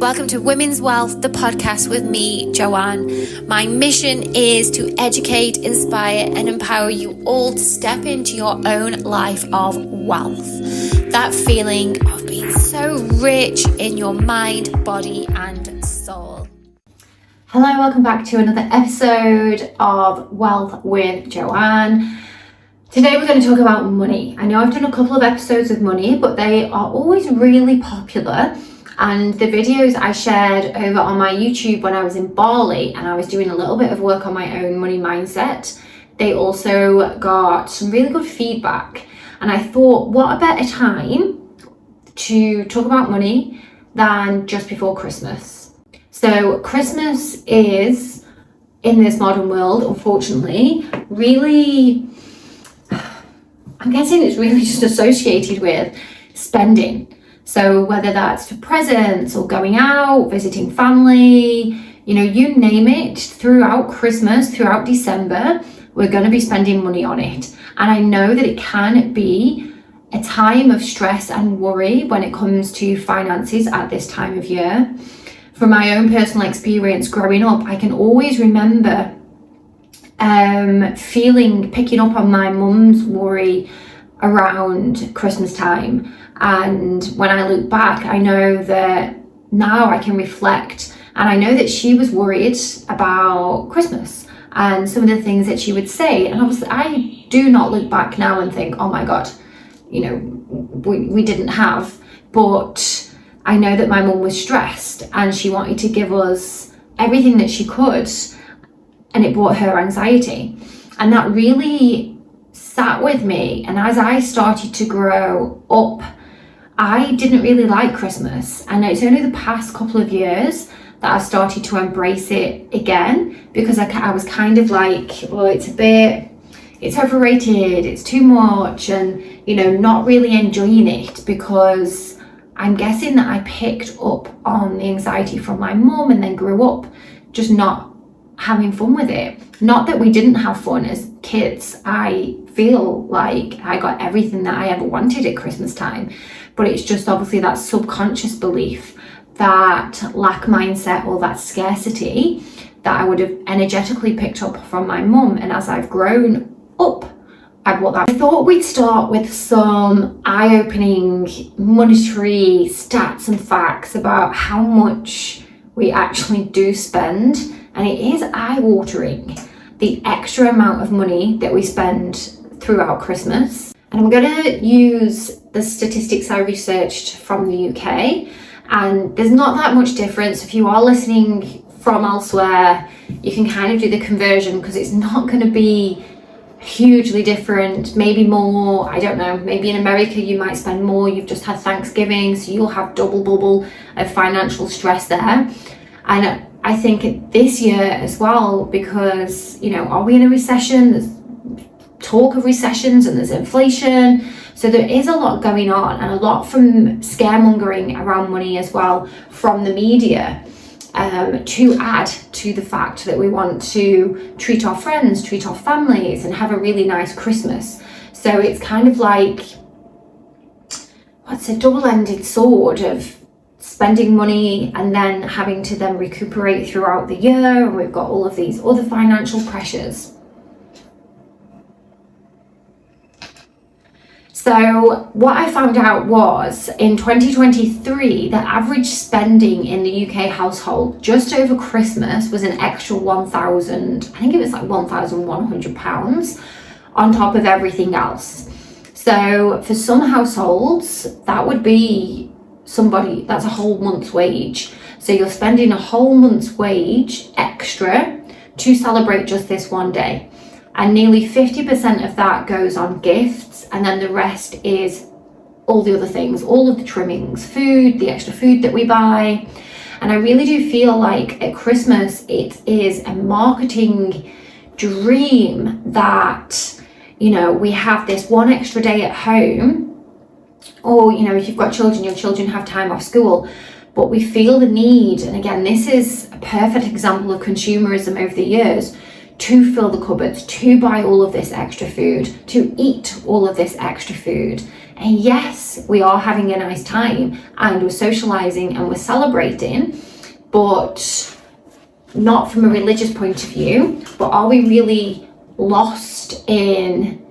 welcome to Women's Wealth, the podcast with me, Joanne. My mission is to educate, inspire, and empower you all to step into your own life of wealth. That feeling of being so rich in your mind, body, and soul. Hello, welcome back to another episode of Wealth with Joanne. Today we're going to talk about money. I know I've done a couple of episodes with money, but they are always really popular. And the videos I shared over on my YouTube when I was in Bali and I was doing a little bit of work on my own money mindset, they also got some really good feedback. And I thought, what a better time to talk about money than just before Christmas. So Christmas is, in this modern world, unfortunately, really, I'm guessing it's really just associated with spending. So whether that's for presents or going out, visiting family, you name it, throughout Christmas, throughout December, we're going to be spending money on it. And I know that it can be a time of stress and worry when it comes to finances at this time of year. From my own personal experience growing up, I can always remember picking up on my mum's worry around Christmas time. And when I look back, I know that now I can reflect, and I know that she was worried about Christmas and some of the things that she would say. And obviously I do not look back now and think, oh my God, we didn't have, but I know that my mum was stressed and she wanted to give us everything that she could, and it brought her anxiety. And that really sat with me. And as I started to grow up, I didn't really like Christmas, and it's only the past couple of years that I started to embrace it again, because I was kind of like, well, it's overrated, it's too much, and not really enjoying it, because I'm guessing that I picked up on the anxiety from my mum and then grew up just not having fun with it. Not that we didn't have fun as kids. I feel like I got everything that I ever wanted at Christmas time. But it's just obviously that subconscious belief, that lack mindset, or that scarcity that I would have energetically picked up from my mum. And as I've grown up, I brought that. I thought we'd start with some eye-opening monetary stats and facts about how much we actually do spend. And it is eye-watering, the extra amount of money that we spend throughout Christmas. And I'm going to use the statistics I researched from the UK, and there's not that much difference. If you are listening from elsewhere, you can kind of do the conversion, because it's not going to be hugely different, maybe more, I don't know, maybe in America you might spend more, you've just had Thanksgiving, so you'll have double bubble of financial stress there. And I think this year as well, because, are we in a recession? There's talk of recessions and there's inflation. So there is a lot going on, and a lot from scaremongering around money as well from the media, to add to the fact that we want to treat our friends, treat our families, and have a really nice Christmas. So it's kind of like, what's a double-ended sword of spending money and then having to then recuperate throughout the year, and we've got all of these other financial pressures. So what I found out was, in 2023, the average spending in the UK household just over Christmas was an extra £1,000, I think it was like £1,100 on top of everything else. So for some households, that would be that's a whole month's wage. So you're spending a whole month's wage extra to celebrate just this one day. And nearly 50% of that goes on gifts, and then the rest is all the other things, all of the trimmings, food, the extra food that we buy. And I really do feel like at Christmas it is a marketing dream that, we have this one extra day at home, or, if you've got children, your children have time off school. But we feel the need, and again, this is a perfect example of consumerism over the years, to fill the cupboards, to buy all of this extra food, to eat all of this extra food. And yes, we are having a nice time and we're socializing and we're celebrating, but not from a religious point of view. But are we really lost in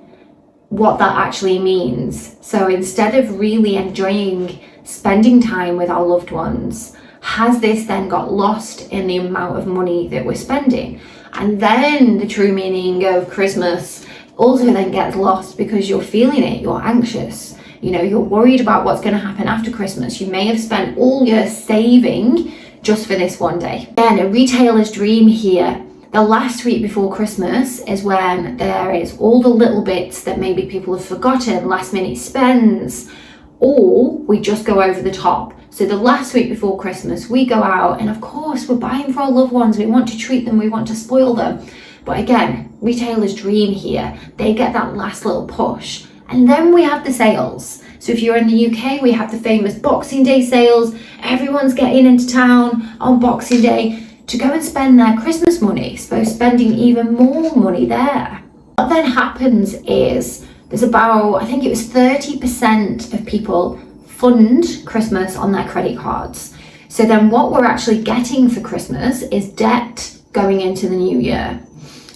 what that actually means? So instead of really enjoying spending time with our loved ones, has this then got lost in the amount of money that we're spending? And then the true meaning of Christmas also then gets lost because you're feeling it, you're anxious, you're worried about what's going to happen after Christmas. You may have spent all your saving just for this one day. Again, a retailer's dream here. The last week before Christmas is when there is all the little bits that maybe people have forgotten, last minute spends, or we just go over the top. So the last week before Christmas, we go out and of course we're buying for our loved ones. We want to treat them, we want to spoil them. But again, retailer's dream here, they get that last little push. And then we have the sales. So if you're in the UK, we have the famous Boxing Day sales. Everyone's getting into town on Boxing Day to go and spend their Christmas money, so spending even more money there. What then happens is there's about, I think it was 30% of people fund Christmas on their credit cards. So then what we're actually getting for Christmas is debt going into the new year.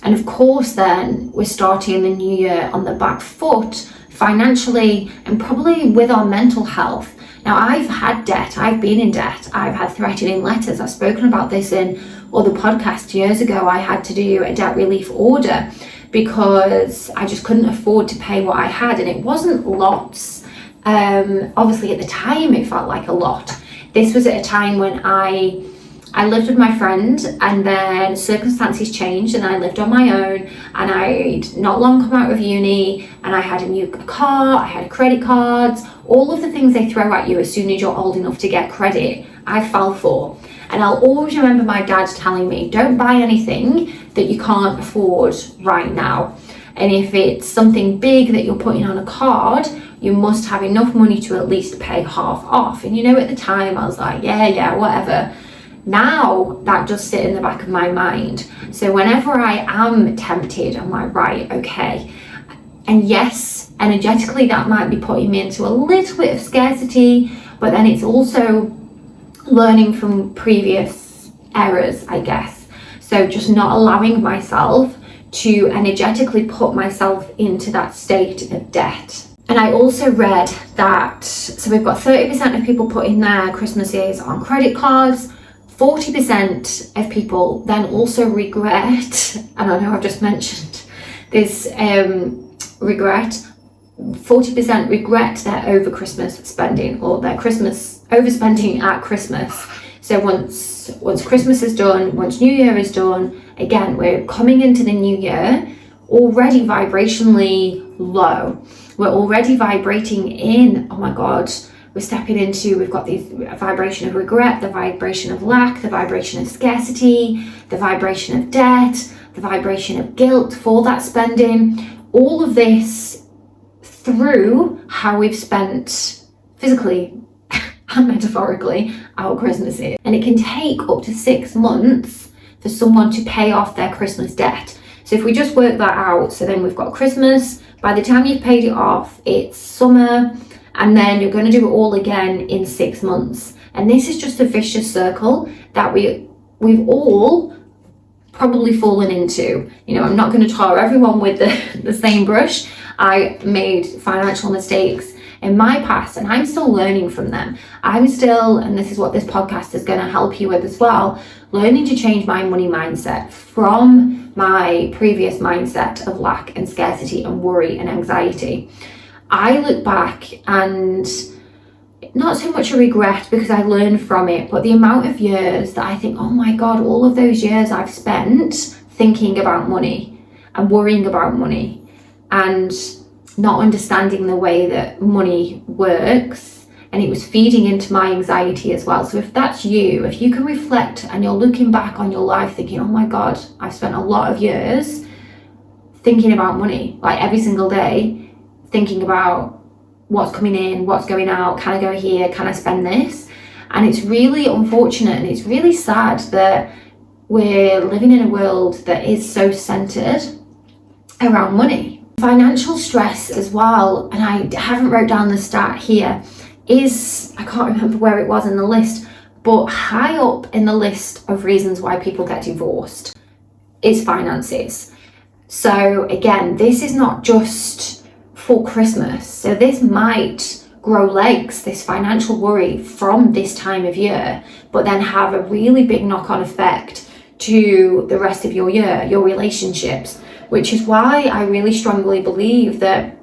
And of course then we're starting the new year on the back foot financially and probably with our mental health. Now, I've had debt, I've been in debt, I've had threatening letters. I've spoken about this in other podcasts. Years ago, I had to do a debt relief order because I just couldn't afford to pay what I had, and it wasn't lots. Obviously, at the time, it felt like a lot. This was at a time when I lived with my friend, and then circumstances changed and I lived on my own, and I'd not long come out of uni, and I had a new car, I had credit cards, all of the things they throw at you as soon as you're old enough to get credit, I fell for. And I'll always remember my dad telling me, don't buy anything that you can't afford right now. And if it's something big that you're putting on a card, you must have enough money to at least pay half off. And at the time I was like, yeah, whatever. Now that just sit in the back of my mind. So whenever I am tempted, I'm like, right, okay. And yes, energetically that might be putting me into a little bit of scarcity, but then it's also learning from previous errors, I guess. So just not allowing myself to energetically put myself into that state of debt. And I also read that, so we've got 30% of people putting their Christmases on credit cards, 40% of people then also regret, and I know I've just mentioned this regret, 40% regret their over Christmas spending or their Christmas overspending at Christmas. So once Christmas is done, once New Year is done, again, we're coming into the new year already vibrationally low. We're already vibrating in, oh my God, we've got the vibration of regret, the vibration of lack, the vibration of scarcity, the vibration of debt, the vibration of guilt for that spending. All of this through how we've spent physically and metaphorically our Christmases. And it can take up to 6 months for someone to pay off their Christmas debt. So if we just work that out, so then we've got Christmas, by the time you've paid it off, it's summer, and then you're going to do it all again in 6 months. And this is just a vicious circle that we've all probably fallen into. I'm not going to tar everyone with the same brush. I made financial mistakes in my past, and I'm still learning from them. I'm still, and this is what this podcast is going to help you with as well, learning to change my money mindset from my previous mindset of lack and scarcity and worry and anxiety. I look back and not so much a regret because I learned from it, but the amount of years that I think, oh my God, all of those years I've spent thinking about money and worrying about money and not understanding the way that money works, and it was feeding into my anxiety as well. So if that's you, if you can reflect and you're looking back on your life thinking, oh my God, I've spent a lot of years thinking about money, like every single day, thinking about what's coming in, what's going out, can I go here, can I spend this? And it's really unfortunate and it's really sad that we're living in a world that is so centered around money. Financial stress as well, and I haven't wrote down the stat here, is, I can't remember where it was in the list, but high up in the list of reasons why people get divorced is finances. So again, this is not just for Christmas. So this might grow legs, this financial worry, from this time of year, but then have a really big knock-on effect to the rest of your year, your relationships, which is why I really strongly believe that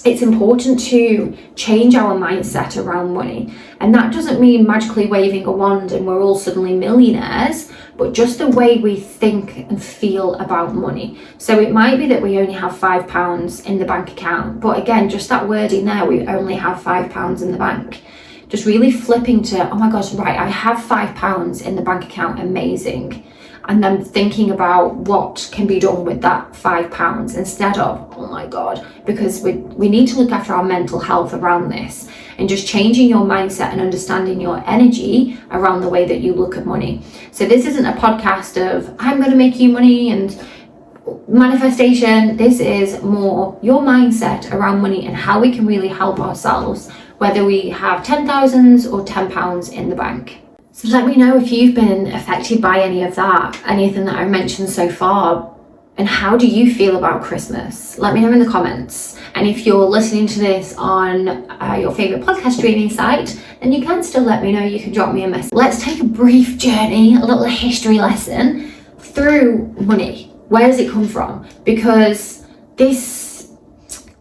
it's important to change our mindset around money. And that doesn't mean magically waving a wand and we're all suddenly millionaires, but just the way we think and feel about money. So it might be that we only have £5 in the bank account, but again, just that wording there, we only have £5 in the bank. Just really flipping to, oh my gosh, right, I have £5 in the bank account, amazing. And then thinking about what can be done with that £5 instead of, oh my God, because we need to look after our mental health around this, and just changing your mindset and understanding your energy around the way that you look at money. So this isn't a podcast of, I'm going to make you money and manifestation. This is more your mindset around money and how we can really help ourselves, whether we have 10,000 or £10 in the bank. So let me know if you've been affected by any of that, anything that I mentioned so far, and how do you feel about Christmas? Let me know in the comments. And if you're listening to this on your favourite podcast streaming site, then you can still let me know. You can drop me a message. Let's take a brief journey, a little history lesson through money. Where does it come from? Because this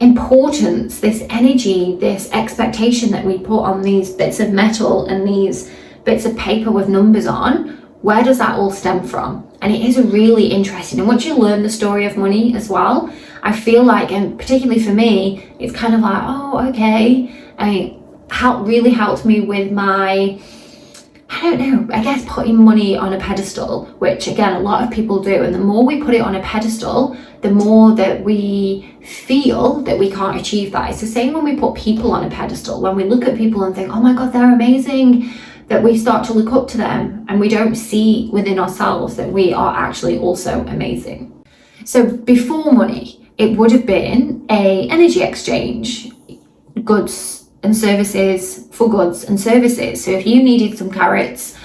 importance, this energy, this expectation that we put on these bits of metal and these bits of paper with numbers on, where does that all stem from? And it is really interesting. And once you learn the story of money as well, I feel like, and particularly for me, it's kind of like, oh, okay. And it really helped me with my, I don't know, I guess putting money on a pedestal, which again, a lot of people do. And the more we put it on a pedestal, the more that we feel that we can't achieve that. It's the same when we put people on a pedestal. When we look at people and think, oh my God, they're amazing, that we start to look up to them and we don't see within ourselves that we are actually also amazing. So before money, it would have been an energy exchange, goods and services for goods and services. So if you needed some carrots,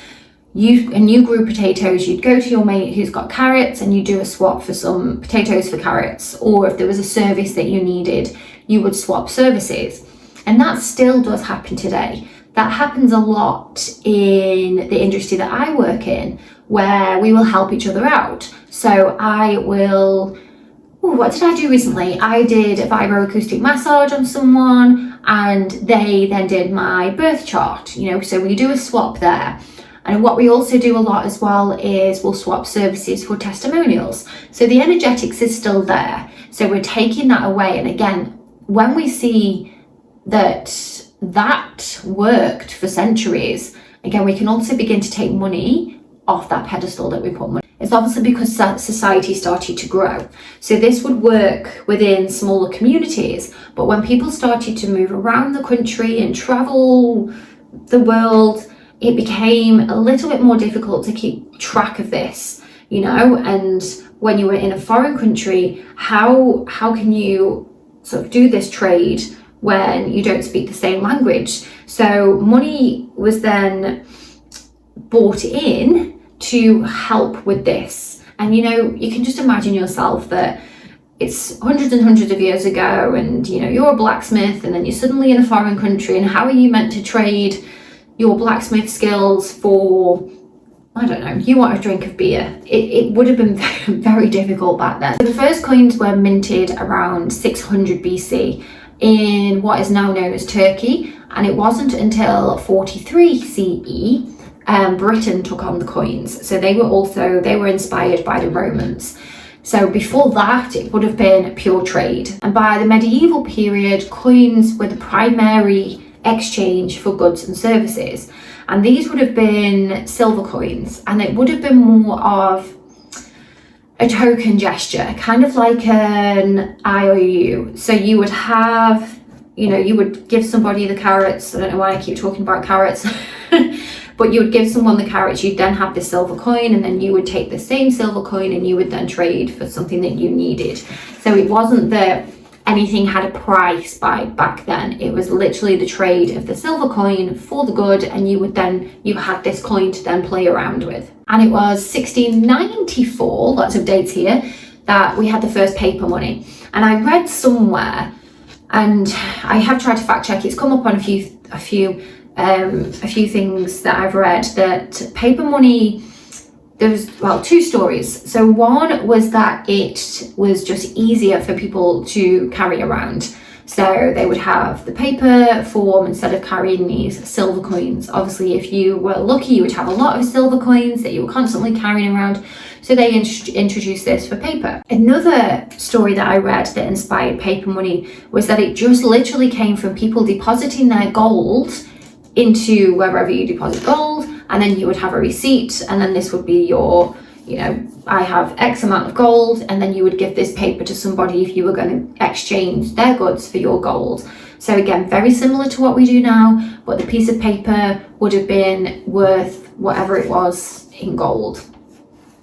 and you grew potatoes, you'd go to your mate who's got carrots and you do a swap for some potatoes for carrots. Or if there was a service that you needed, you would swap services. And that still does happen today. That happens a lot in the industry that I work in, where we will help each other out. So I will, what did I do recently? I did a vibroacoustic massage on someone and they then did my birth chart, so we do a swap there. And what we also do a lot as well is we'll swap services for testimonials. So the energetics is still there. So we're taking that away. And again, when we see that worked for centuries, again, we can also begin to take money off that pedestal that we put money. It's obviously because society started to grow. So this would work within smaller communities, but when people started to move around the country and travel the world, it became a little bit more difficult to keep track of this, and when you were in a foreign country, how can you sort of do this trade when you don't speak the same language? So money was then brought in to help with this. And you can just imagine yourself that it's hundreds and hundreds of years ago and you're a blacksmith and then you're suddenly in a foreign country, and how are you meant to trade your blacksmith skills for, I don't know, you want a drink of beer? It would have been very difficult back then. So the first coins were minted around 600 BC in what is now known as Turkey, and it wasn't until 43 CE Britain took on the coins. So they were inspired by the Romans. So before that, it would have been pure trade. And by the medieval period, coins were the primary exchange for goods and services. And these would have been silver coins, and it would have been more of a token gesture, kind of like an IOU. So you would you would give somebody the carrots. I don't know why I keep talking about carrots, But you would give someone the carrots, you'd then have the silver coin, and then you would take the same silver coin and you would then trade for something that you needed. So it wasn't that anything had a price back then. It was literally the trade of the silver coin for the good, and you had this coin to then play around with. And it was 1694, lots of dates here, that we had the first paper money. And I read somewhere, and I have tried to fact check, it's come up on a few things that I've read, that paper money, there's, well, two stories. So one was that it was just easier for people to carry around. So they would have the paper form instead of carrying these silver coins. Obviously, if you were lucky, you would have a lot of silver coins that you were constantly carrying around. So they introduced this for paper. Another story that I read that inspired paper money was that it just literally came from people depositing their gold into wherever you deposit gold, and then you would have a receipt, and then this would be your, I have X amount of gold, and then you would give this paper to somebody if you were going to exchange their goods for your gold. So again, very similar to what we do now, but the piece of paper would have been worth whatever it was in gold.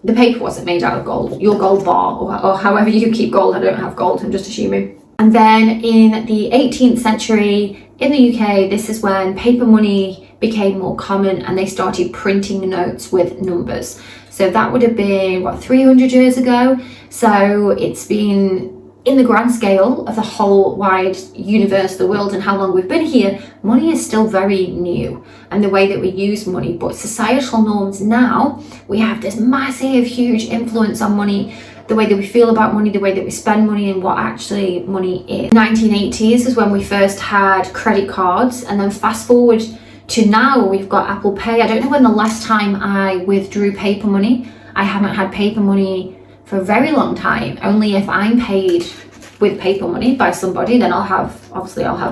The paper wasn't made out of gold, your gold bar, or however you keep gold. I don't have gold, I'm just assuming. And then in the 18th century, in the UK, this is when paper money became more common and they started printing notes with numbers. So that would have been, 300 years ago? So it's been, in the grand scale of the whole wide universe, the world, and how long we've been here, money is still very new, and the way that we use money. But societal norms now, we have this massive, huge influence on money, the way that we feel about money, the way that we spend money, and what actually money is. 1980s is when we first had credit cards, and then fast forward to now, we've got Apple Pay. I don't know when the last time I withdrew paper money. I haven't had paper money for a very long time. Only if I'm paid with paper money by somebody, then I'll have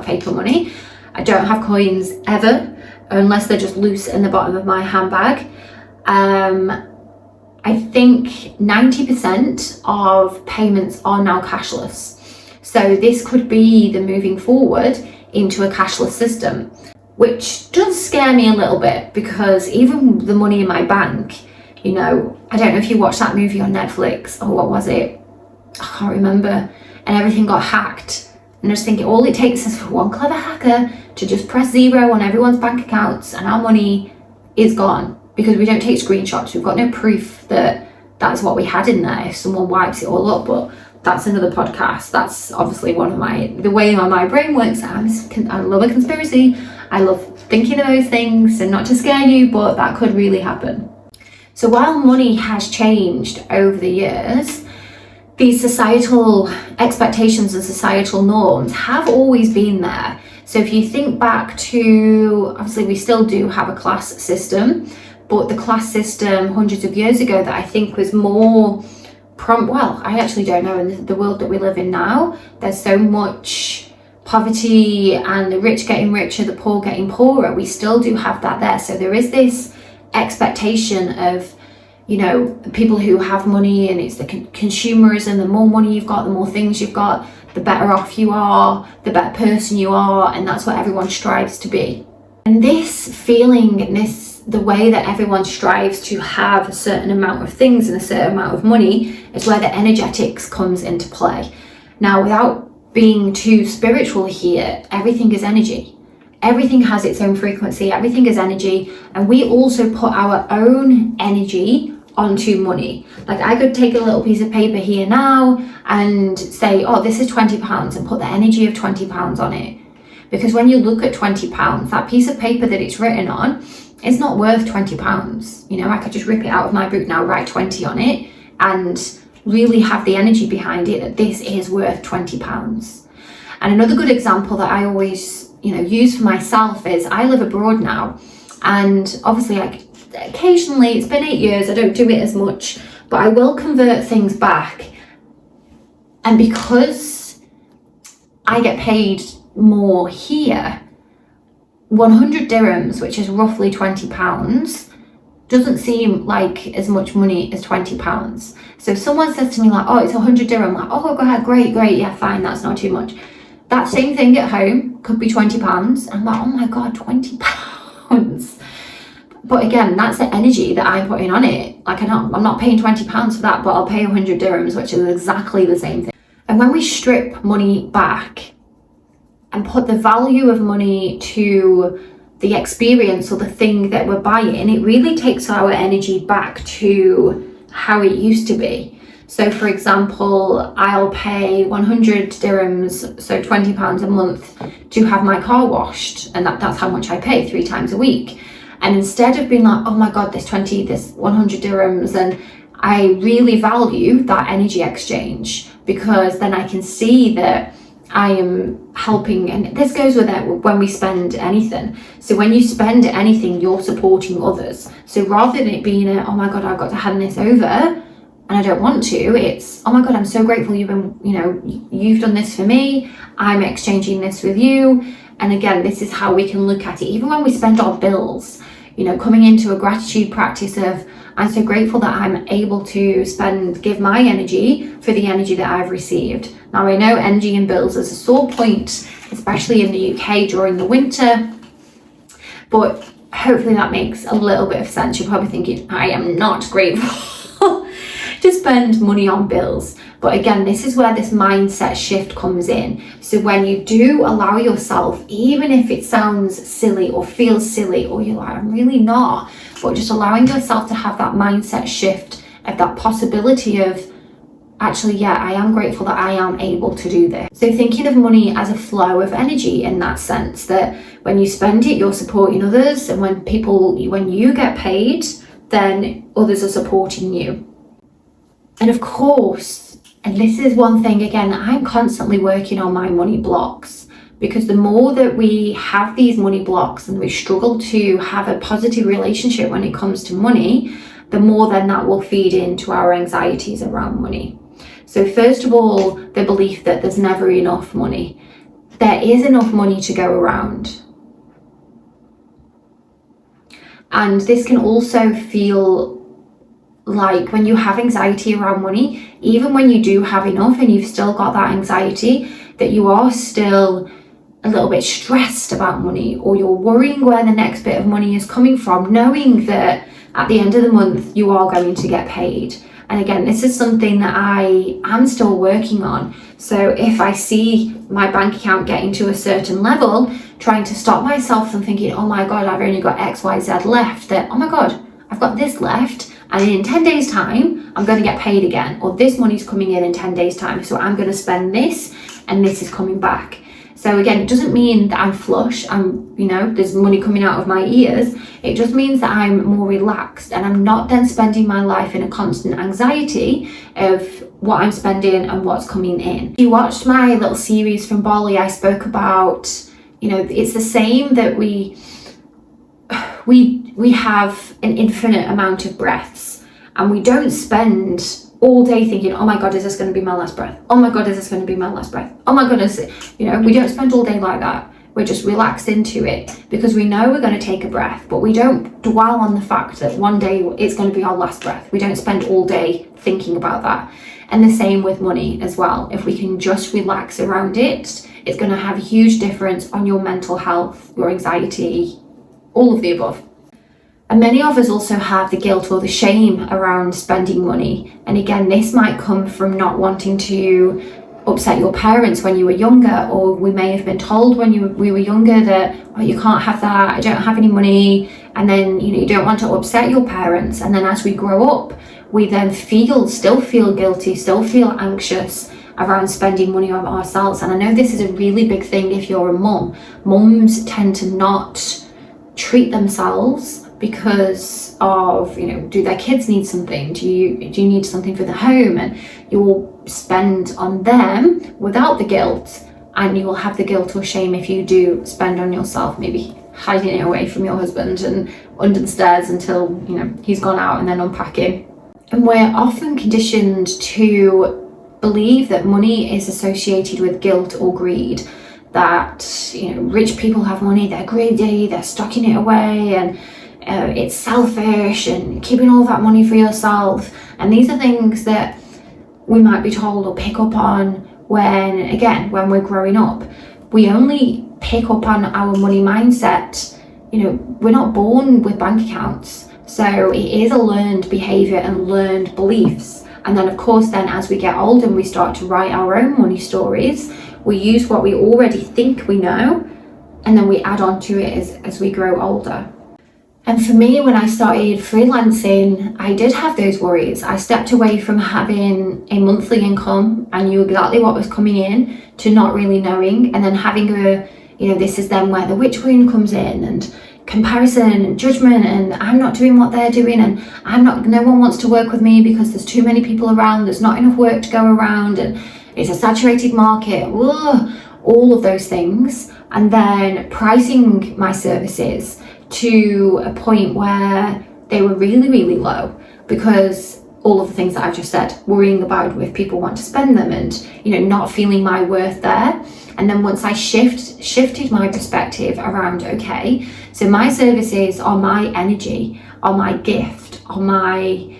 paper money. I don't have coins ever, unless they're just loose in the bottom of my handbag. I think 90% of payments are now cashless. So this could be the moving forward into a cashless system, which does scare me a little bit, because even the money in my bank, I don't know if you watched that movie on Netflix, or what was it? I can't remember. And everything got hacked. And I was thinking, all it takes is for one clever hacker to just press 0 on everyone's bank accounts and our money is gone, because we don't take screenshots. We've got no proof that that's what we had in there if someone wipes it all up. But that's another podcast. That's obviously the way my brain works. I love a conspiracy. I love thinking of those things, and not to scare you, but that could really happen. So while money has changed over the years, these societal expectations and societal norms have always been there. So if you think back to, obviously we still do have a class system, but the class system hundreds of years ago that I think was more I actually don't know, in the world that we live in now, there's so much poverty, and the rich getting richer, the poor getting poorer. We still do have that there. So there is this expectation of, people who have money, and it's the consumerism. The more money you've got, the more things you've got, the better off you are, the better person you are, and that's what everyone strives to be. And this feeling, the way that everyone strives to have a certain amount of things and a certain amount of money, is where the energetics comes into play. Now, without being too spiritual here, everything is energy. Everything has its own frequency, everything is energy, and we also put our own energy onto money. Like, I could take a little piece of paper here now and say, oh, this is £20, and put the energy of £20 on it. Because when you look at £20, that piece of paper that it's written on, it's not worth £20. I could just rip it out of my book now, write 20 on it, and really have the energy behind it that this is worth £20. And another good example that I always, use for myself is, I live abroad now, and obviously occasionally, it's been 8 years, I don't do it as much, but I will convert things back. And because I get paid more here, 100 dirhams, which is roughly £20, doesn't seem like as much money as £20. So if someone says to me like, oh, it's 100 dirham, I'm like, oh, go ahead, great, yeah, fine, that's not too much. That same thing at home could be £20. I'm like, oh my God, £20. But again, that's the energy that I'm putting on it. Like I'm not paying £20 for that, but I'll pay 100 dirhams, which is exactly the same thing. And when we strip money back and put the value of money to the experience or the thing that we're buying, it really takes our energy back to how it used to be. So for example, I'll pay 100 dirhams, so £20 a month, to have my car washed, and that's how much I pay 3 times a week. And instead of being like, oh my god, this 100 dirhams, and I really value that energy exchange, because then I can see that I am helping. And this goes with it when we spend anything. So when you spend anything, you're supporting others. So rather than it being oh my god, I've got to hand this over and I don't want to, it's, oh my god, I'm so grateful you've done this for me, I'm exchanging this with you. And again, this is how we can look at it, even when we spend our bills, coming into a gratitude practice of, I'm so grateful that I'm able to give my energy for the energy that I've received. Now I know energy and bills is a sore point, especially in the UK during the winter, but hopefully that makes a little bit of sense. You're probably thinking, I am not grateful to spend money on bills. But again, this is where this mindset shift comes in. So when you do allow yourself, even if it sounds silly or feels silly, or you're like, I'm really not, but just allowing yourself to have that mindset shift of that possibility of, actually, yeah, I am grateful that I am able to do this. So thinking of money as a flow of energy, in that sense that when you spend it, you're supporting others, and when you get paid, then others are supporting you. And of course, and this is one thing, again, I'm constantly working on my money blocks, because the more that we have these money blocks and we struggle to have a positive relationship when it comes to money, the more then that will feed into our anxieties around money. So first of all, the belief that there's never enough money. There is enough money to go around. And this can also feel like, when you have anxiety around money, even when you do have enough and you've still got that anxiety, that you are still a little bit stressed about money, or you're worrying where the next bit of money is coming from, knowing that at the end of the month you are going to get paid. And again, this is something that I am still working on. So if I see my bank account getting to a certain level, trying to stop myself from thinking, oh my god, I've only got XYZ left, that, oh my god, I've got this left, and in 10 days time I'm going to get paid again, or this money's coming in 10 days time, so I'm going to spend this and this is coming back. So again, it doesn't mean that I'm flush, there's money coming out of my ears. It just means that I'm more relaxed, and I'm not then spending my life in a constant anxiety of what I'm spending and what's coming in. If you watched my little series from Bali, I spoke about, it's the same, that we have an infinite amount of breaths, and we don't spend all day thinking, oh my god, is this going to be my last breath? Oh my god, is this going to be my last breath? Oh my goodness, we don't spend all day like that. We're just relaxed into it, because we know we're going to take a breath, but we don't dwell on the fact that one day it's going to be our last breath. We don't spend all day thinking about that. And the same with money as well. If we can just relax around it, it's going to have a huge difference on your mental health, your anxiety, all of the above. And many of us also have the guilt or the shame around spending money. And again, this might come from not wanting to upset your parents when you were younger, or we may have been told when we were younger that, oh, you can't have that, I don't have any money. And then, you don't want to upset your parents. And then as we grow up, we then still feel guilty, still feel anxious around spending money on ourselves. And I know this is a really big thing if you're a mum. Mums tend to not treat themselves because of, do their kids need something? Do you need something for the home? And you will spend on them without the guilt, and you will have the guilt or shame if you do spend on yourself, maybe hiding it away from your husband and under the stairs until, he's gone out, and then unpacking. And we're often conditioned to believe that money is associated with guilt or greed, that, rich people have money, they're greedy, they're stocking it away, and it's selfish, and keeping all that money for yourself. And these are things that we might be told or pick up on when we're growing up. We only pick up on our money mindset, we're not born with bank accounts. So it is a learned behavior and learned beliefs. And then of course, then as we get older and we start to write our own money stories, we use what we already think we know, and then we add on to it as we grow older. And for me, when I started freelancing, I did have those worries. I stepped away from having a monthly income. I knew exactly what was coming in to not really knowing, and then having this is then where the witch wound comes in, and comparison and judgment, and I'm not doing what they're doing, and no one wants to work with me because there's too many people around, there's not enough work to go around, and it's a saturated market. All of those things. And then pricing my services to a point where they were really, really low, because all of the things that I've just said, worrying about if people want to spend them, and not feeling my worth there. And then once I shifted my perspective around, okay, so my services are my energy, are my gift, are my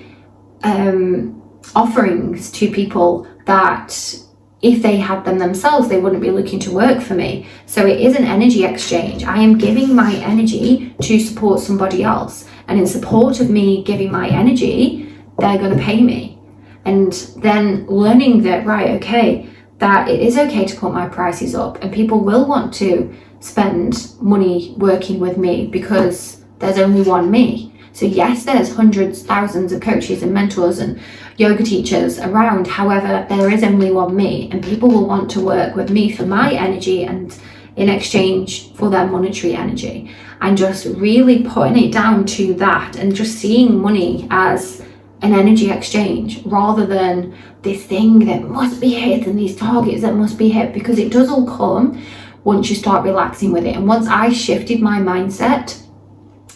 offerings to people that if they had them themselves, they wouldn't be looking to work for me. So it is an energy exchange. I am giving my energy to support somebody else. And in support of me giving my energy, they're going to pay me. And then learning that, right, okay, that it is okay to put my prices up, and people will want to spend money working with me because there's only one me. So yes, there's hundreds, thousands of coaches and mentors and yoga teachers around. However, there is only one me, and people will want to work with me for my energy and in exchange for their monetary energy. And just really putting it down to that, and just seeing money as an energy exchange rather than this thing that must be hit and these targets that must be hit, because it does all come once you start relaxing with it. And once I shifted my mindset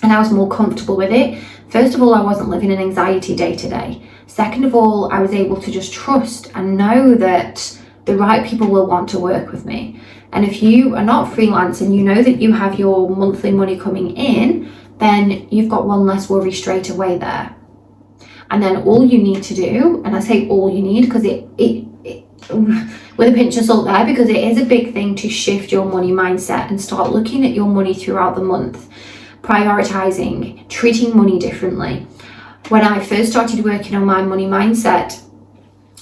and I was more comfortable with it, first of all, I wasn't living in anxiety day to day. Second of all, I was able to just trust and know that the right people will want to work with me. And if you are not freelance and you know that you have your monthly money coming in, then you've got one less worry straight away there. And then all you need to do, and I say all you need because it with a pinch of salt there, because it is a big thing to shift your money mindset and start looking at your money throughout the month, prioritizing, treating money differently. When I first started working on my money mindset,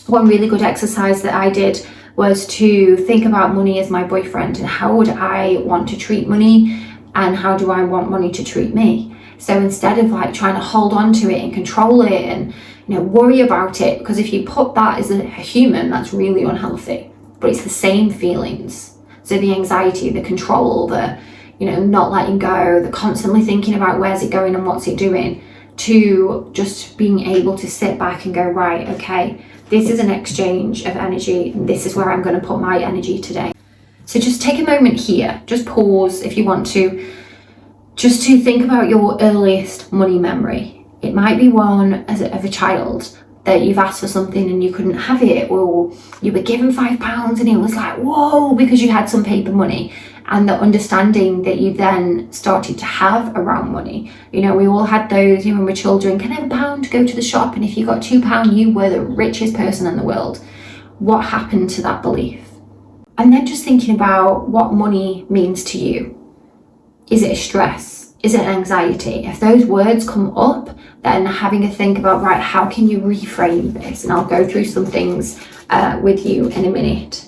one really good exercise that I did was to think about money as my boyfriend, and how would I want to treat money, and how do I want money to treat me. So instead of like trying to hold on to it and control it and worry about it, because if you put that as a human, that's really unhealthy. But it's the same feelings. So the anxiety, the control, the not letting go, the constantly thinking about where's it going and what's it doing, to just being able to sit back and go, right, okay, this is an exchange of energy, and this is where I'm going to put my energy today. So just take a moment here, just pause if you want to, just to think about your earliest money memory. It might be one of a child that you've asked for something and you couldn't have it, or you were given £5 and it was like, whoa, because you had some paper money. And the understanding that you then started to have around money. We all had those, when we were children, can I have £1 to go to the shop? And if you got £2, you were the richest person in the world. What happened to that belief? And then just thinking about what money means to you. Is it a stress? Is it anxiety? If those words come up, then having a think about, right, how can you reframe this? And I'll go through some things with you in a minute.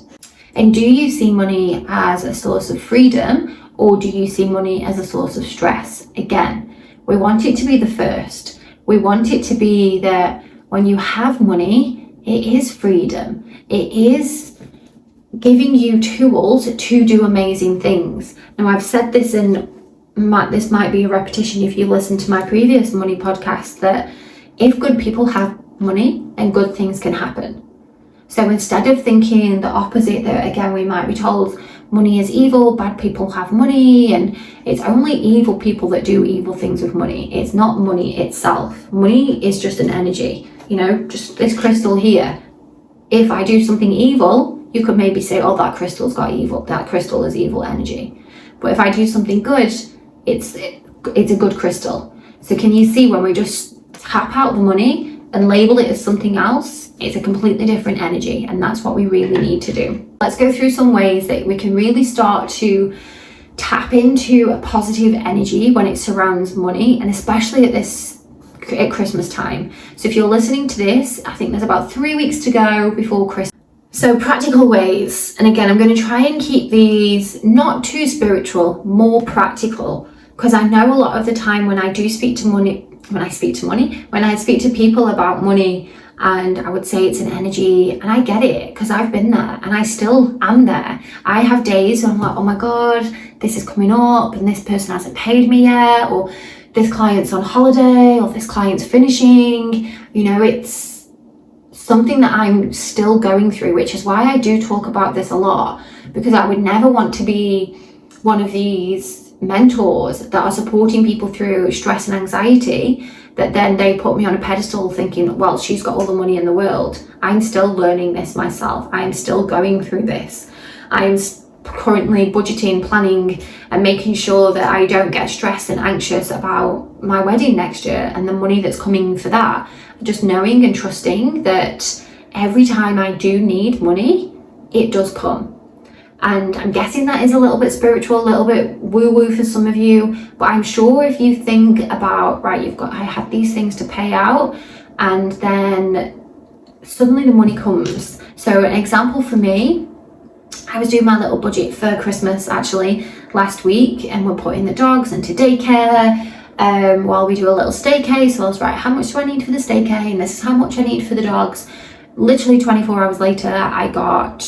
And do you see money as a source of freedom, or do you see money as a source of stress? Again, we want it to be the first. We want it to be that when you have money, it is freedom. It is giving you tools to do amazing things. Now, I've said this, and this might be a repetition if you listen to my previous money podcast, that if good people have money, then good things can happen. So instead of thinking the opposite, that again, we might be told money is evil, bad people have money, and it's only evil people that do evil things with money. It's not money itself. Money is just an energy, just this crystal here. If I do something evil, you could maybe say, oh, that crystal's got evil, that crystal is evil energy. But if I do something good, it's a good crystal. So can you see, when we just tap out the money and label it as something else, it's a completely different energy, and that's what we really need to do. Let's go through some ways that we can really start to tap into a positive energy when it surrounds money, and especially at Christmas time. So if you're listening to this, I think there's about 3 weeks to go before Christmas. So practical ways, and again, I'm going to try and keep these not too spiritual, more practical, because I know a lot of the time when I speak to people about money, and I would say it's an energy, and I get it because I've been there and I still am there. I have days where I'm like, oh my God, this is coming up and this person hasn't paid me yet, or this client's on holiday, or this client's finishing. You know, it's something that I'm still going through, which is why I do talk about this a lot, because I would never want to be one of these mentors that are supporting people through stress and anxiety, that then they put me on a pedestal thinking, well, she's got all the money in the world. I'm still learning this myself. I'm still going through this. I'm currently budgeting, planning, and making sure that I don't get stressed and anxious about my wedding next year and the money that's coming for that. Just knowing and trusting that every time I do need money, it does come. And I'm guessing that is a little bit spiritual, a little bit woo-woo for some of you, but I'm sure if you think about, right, I had these things to pay out, and then suddenly the money comes. So an example for me, I was doing my little budget for Christmas actually last week, and we're putting the dogs into daycare while we do a little staycay. So I was, right, how much do I need for the staycay? And this is how much I need for the dogs. Literally 24 hours later, I got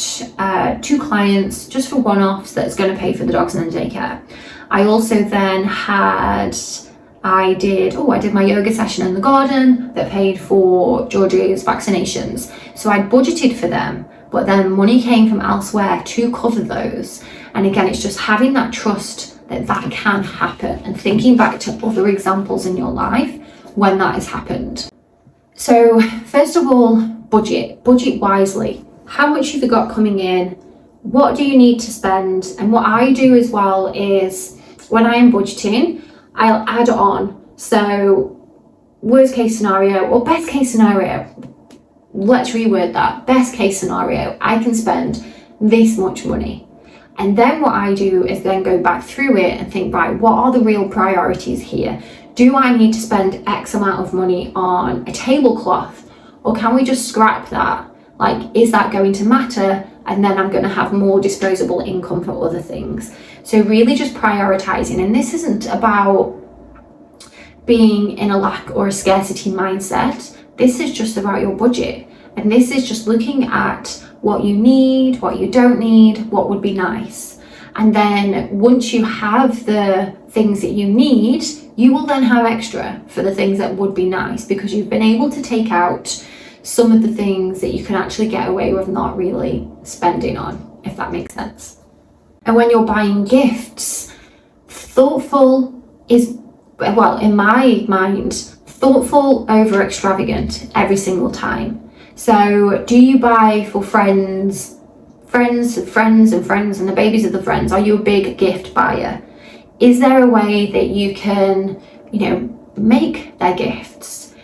2 clients just for one-offs that's going to pay for the dogs and the daycare. I also then I did my yoga session in the garden that paid for Georgie's vaccinations. So I budgeted for them, but then money came from elsewhere to cover those. And again, it's just having that trust that that can happen, and thinking back to other examples in your life when that has happened. So first of all, budget wisely. How much have you got coming in? What do you need to spend? And what I do as well is, when I am budgeting, I'll add on. So worst case scenario or best case scenario, let's reword that. Best case scenario, I can spend this much money. And then what I do is then go back through it and think, right, what are the real priorities here? Do I need to spend X amount of money on a tablecloth? Or can we just scrap that? Like, is that going to matter? And then I'm going to have more disposable income for other things. So really just prioritizing. And this isn't about being in a lack or a scarcity mindset. This is just about your budget. And this is just looking at what you need, what you don't need, what would be nice. And then once you have the things that you need, you will then have extra for the things that would be nice, because you've been able to take out some of the things that you can actually get away with not really spending on, if that makes sense. And when you're buying gifts, thoughtful is, well, in my mind, thoughtful over extravagant every single time. So do you buy for friends and the babies of the friends? Are you a big gift buyer? Is there a way that you can, make their gifts?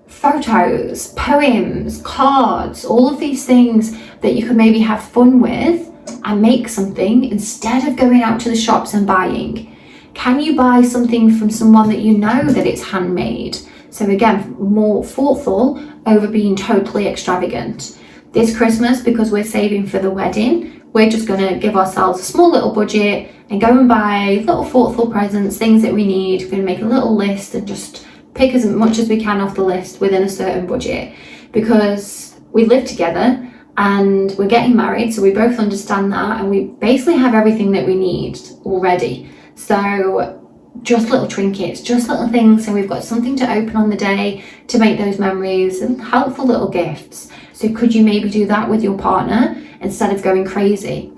Photos, poems, cards, all of these things that you can maybe have fun with and make something instead of going out to the shops and buying. Can you buy something from someone that you know that it's handmade? So again, more thoughtful over being totally extravagant. This Christmas, because we're saving for the wedding, we're just going to give ourselves a small little budget and go and buy little thoughtful presents, things that we need. We're going to make a little list and just pick as much as we can off the list within a certain budget, because we live together and we're getting married, so we both understand that, and we basically have everything that we need already. So just little trinkets, just little things, so we've got something to open on the day to make those memories, and helpful little gifts. So could you maybe do that with your partner instead of going crazy?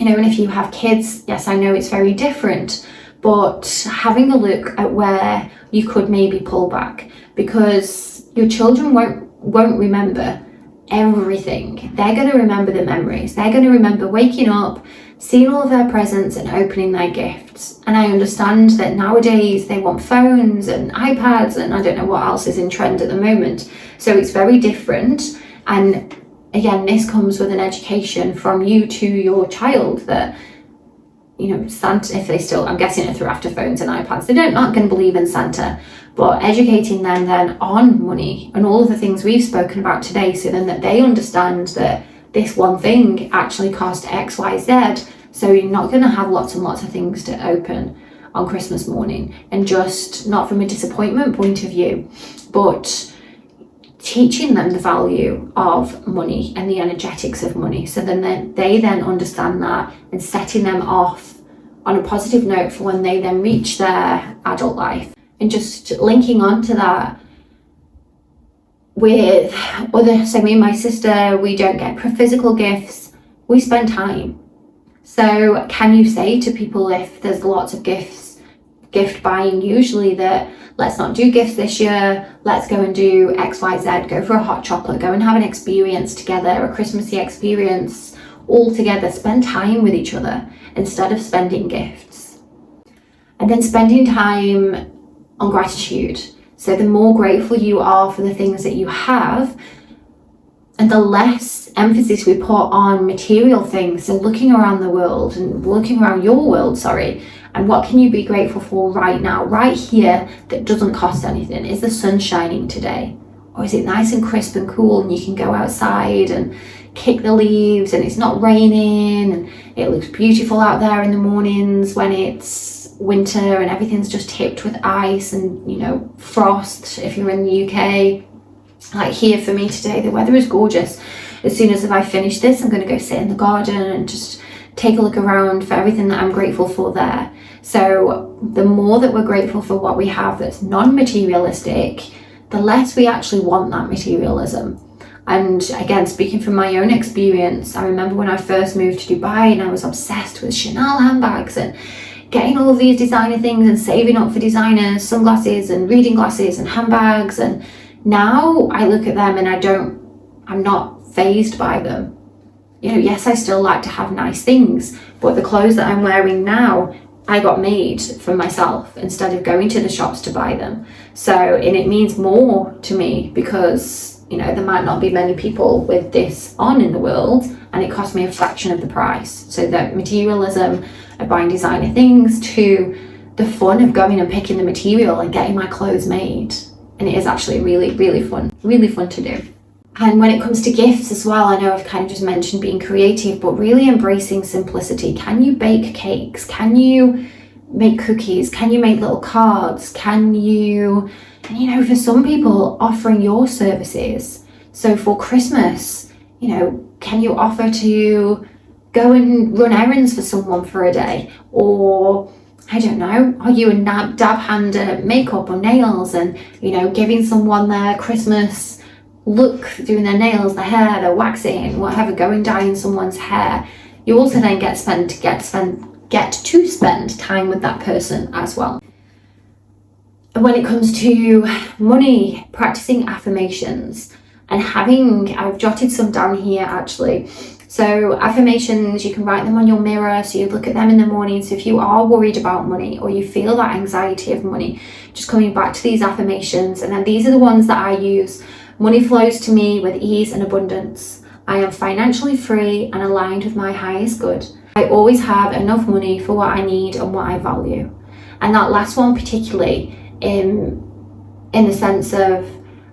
And if you have kids, yes, I know it's very different, but having a look at where you could maybe pull back, because your children won't remember everything. They're going to remember the memories. They're going to remember waking up, seeing all of their presents and opening their gifts. And I understand that nowadays they want phones and iPads and I don't know what else is in trend at the moment. So it's very different. And again, this comes with an education from you to your child, that Santa, if they still, I'm guessing if they're after phones and iPads, they're not going to believe in Santa, but educating them then on money and all of the things we've spoken about today, so then that they understand that this one thing actually cost X, Y, Z, so you're not going to have lots and lots of things to open on Christmas morning, and just not from a disappointment point of view, but teaching them the value of money and the energetics of money, so then they then understand that, and setting them off on a positive note for when they then reach their adult life. And just linking on to that with so me and my sister, we don't get physical gifts, we spend time. So can you say to people, if there's lots of gift buying usually, that let's not do gifts this year, let's go and do XYZ, go for a hot chocolate, go and have an experience together, a Christmassy experience all together, spend time with each other instead of spending gifts. And then spending time on gratitude. So the more grateful you are for the things that you have, and the less emphasis we put on material things, so looking around the world and looking around your world, and what can you be grateful for right now, right here, that doesn't cost anything? Is the sun shining today? Or is it nice and crisp and cool and you can go outside and kick the leaves and it's not raining and it looks beautiful out there in the mornings when it's winter and everything's just tipped with ice and frost if you're in the UK. Like here for me today, the weather is gorgeous. As soon as I finish this, I'm going to go sit in the garden and just take a look around for everything that I'm grateful for there. So the more that we're grateful for what we have that's non-materialistic, the less we actually want that materialism. And again, speaking from my own experience, I remember when I first moved to Dubai and I was obsessed with Chanel handbags and getting all of these designer things and saving up for designers, sunglasses and reading glasses and handbags. And now I look at them and I'm not fazed by them. Yes, I still like to have nice things, but the clothes that I'm wearing now, I got made for myself instead of going to the shops to buy them. So, and it means more to me because, there might not be many people with this on in the world, and it cost me a fraction of the price. So that materialism of buying designer things to the fun of going and picking the material and getting my clothes made. And it is actually really, really fun to do. And when it comes to gifts as well, I know I've kind of just mentioned being creative, but really embracing simplicity. Can you bake cakes? Can you make cookies? Can you make little cards? Can you, for some people, offering your services. So for Christmas, can you offer to go and run errands for someone for a day? Or, I don't know, are you a dab hand at makeup or nails and, giving someone their Christmas look, doing their nails, their hair, their waxing, whatever, go and dye in someone's hair. You also then get to spend time with that person as well. And when it comes to money, practicing affirmations and I've jotted some down here actually. So affirmations, you can write them on your mirror, so you look at them in the morning. So if you are worried about money or you feel that anxiety of money, just coming back to these affirmations. And then these are the ones that I use. Money flows to me with ease and abundance. I am financially free and aligned with my highest good. I always have enough money for what I need and what I value. And that last one particularly, in the sense of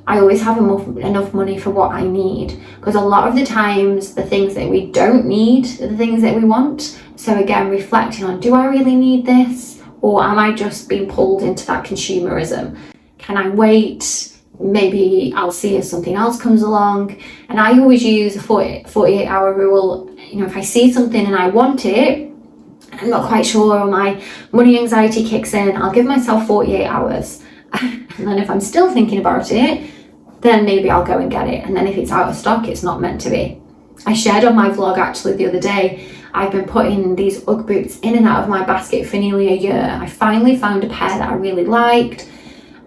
I always have enough money for what I need, because a lot of the times the things that we don't need are the things that we want. So again, reflecting on, do I really need this, or am I just being pulled into that consumerism? Can I wait? Maybe I'll see if something else comes along. And I always use a 48-hour rule. If I see something and I want it, I'm not quite sure, or my money anxiety kicks in, I'll give myself 48 hours. And then if I'm still thinking about it, then maybe I'll go and get it. And then if it's out of stock, it's not meant to be. I shared on my vlog actually the other day, I've been putting these Ugg boots in and out of my basket for nearly a year. I finally found a pair that I really liked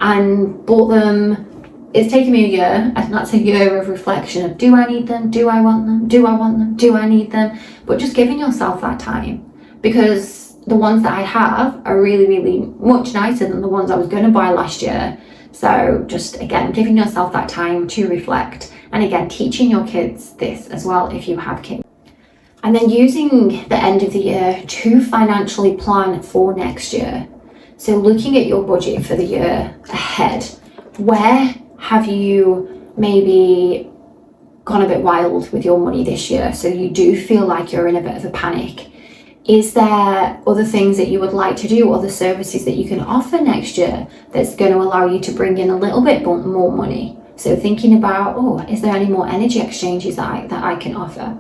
and bought them. It's taken me a year, and that's a year of reflection of, do I need them? Do I want them? Do I want them? Do I need them? But just giving yourself that time, because the ones that I have are really, really much nicer than the ones I was going to buy last year. So just, again, giving yourself that time to reflect. And again, teaching your kids this as well if you have kids. And then using the end of the year to financially plan for next year. So looking at your budget for the year ahead, where have you maybe gone a bit wild with your money this year? So you do feel like you're in a bit of a panic. Is there other things that you would like to do, other services that you can offer next year that's going to allow you to bring in a little bit more money? So thinking about, is there any more energy exchanges that I can offer?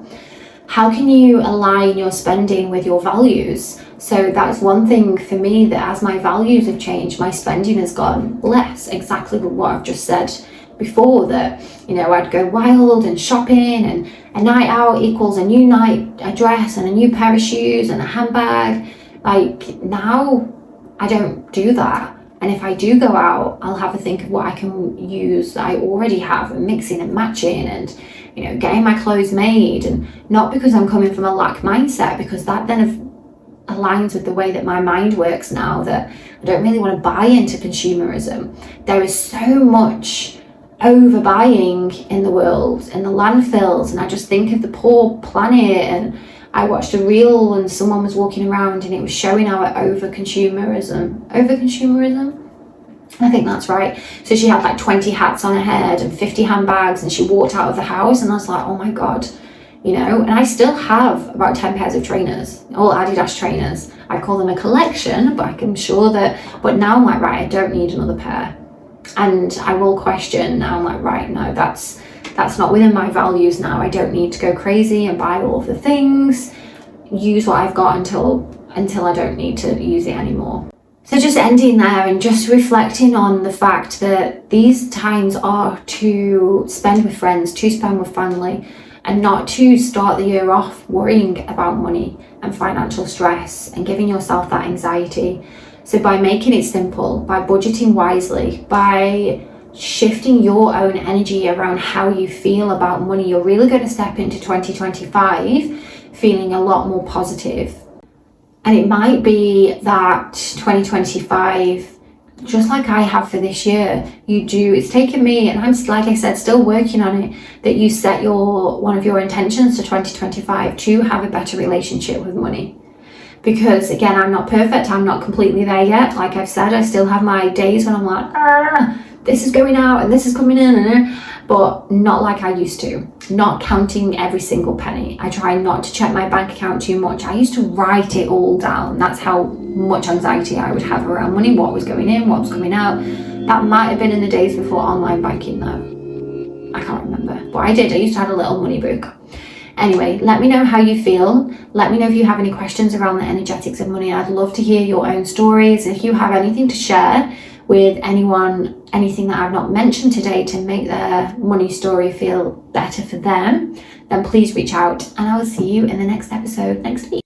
How can you align your spending with your values? So that's one thing for me, that as my values have changed, my spending has gone less, exactly what I've just said before, that, I'd go wild and shopping, and a night out equals a new a dress and a new pair of shoes and a handbag. Like, now I don't do that. And if I do go out, I'll have a think of what I can use that I already have, and mixing and matching, and getting my clothes made. And not because I'm coming from a lack mindset, because that then aligns with the way that my mind works now, that I don't really want to buy into consumerism. There is so much overbuying in the world, in the landfills, and I just think of the poor planet. And I watched a reel and someone was walking around and it was showing our over-consumerism. I think that's right. So she had like 20 hats on her head and 50 handbags, and she walked out of the house, and I was like, oh my God, and I still have about 10 pairs of trainers, all Adidas trainers. I call them a collection, but I'm sure but now I'm like, right, I don't need another pair. And I will question now. I'm like, right, no, that's not within my values now. I don't need to go crazy and buy all of the things. Use what I've got until I don't need to use it anymore. So just ending there and just reflecting on the fact that these times are to spend with friends, to spend with family, and not to start the year off worrying about money and financial stress and giving yourself that anxiety. So by making it simple, by budgeting wisely, by shifting your own energy around how you feel about money, you're really going to step into 2025 feeling a lot more positive. And it might be that 2025, just like I have for this year, it's taken me, and I'm, like I said, still working on it, that you set one of your intentions to 2025 to have a better relationship with money. Because again, I'm not perfect, I'm not completely there yet. Like I've said, I still have my days when I'm like, this is going out and this is coming in, but not like I used to. Not counting every single penny. I try not to check my bank account too much. I used to write it all down. That's how much anxiety I would have around money, what was going in, what was coming out. That might have been in the days before online banking though. I can't remember, but I did. I used to have a little money book. Anyway, let me know how you feel. Let me know if you have any questions around the energetics of money. I'd love to hear your own stories. If you have anything to share with anyone, anything that I've not mentioned today to make their money story feel better for them, then please reach out, and I will see you in the next episode next week.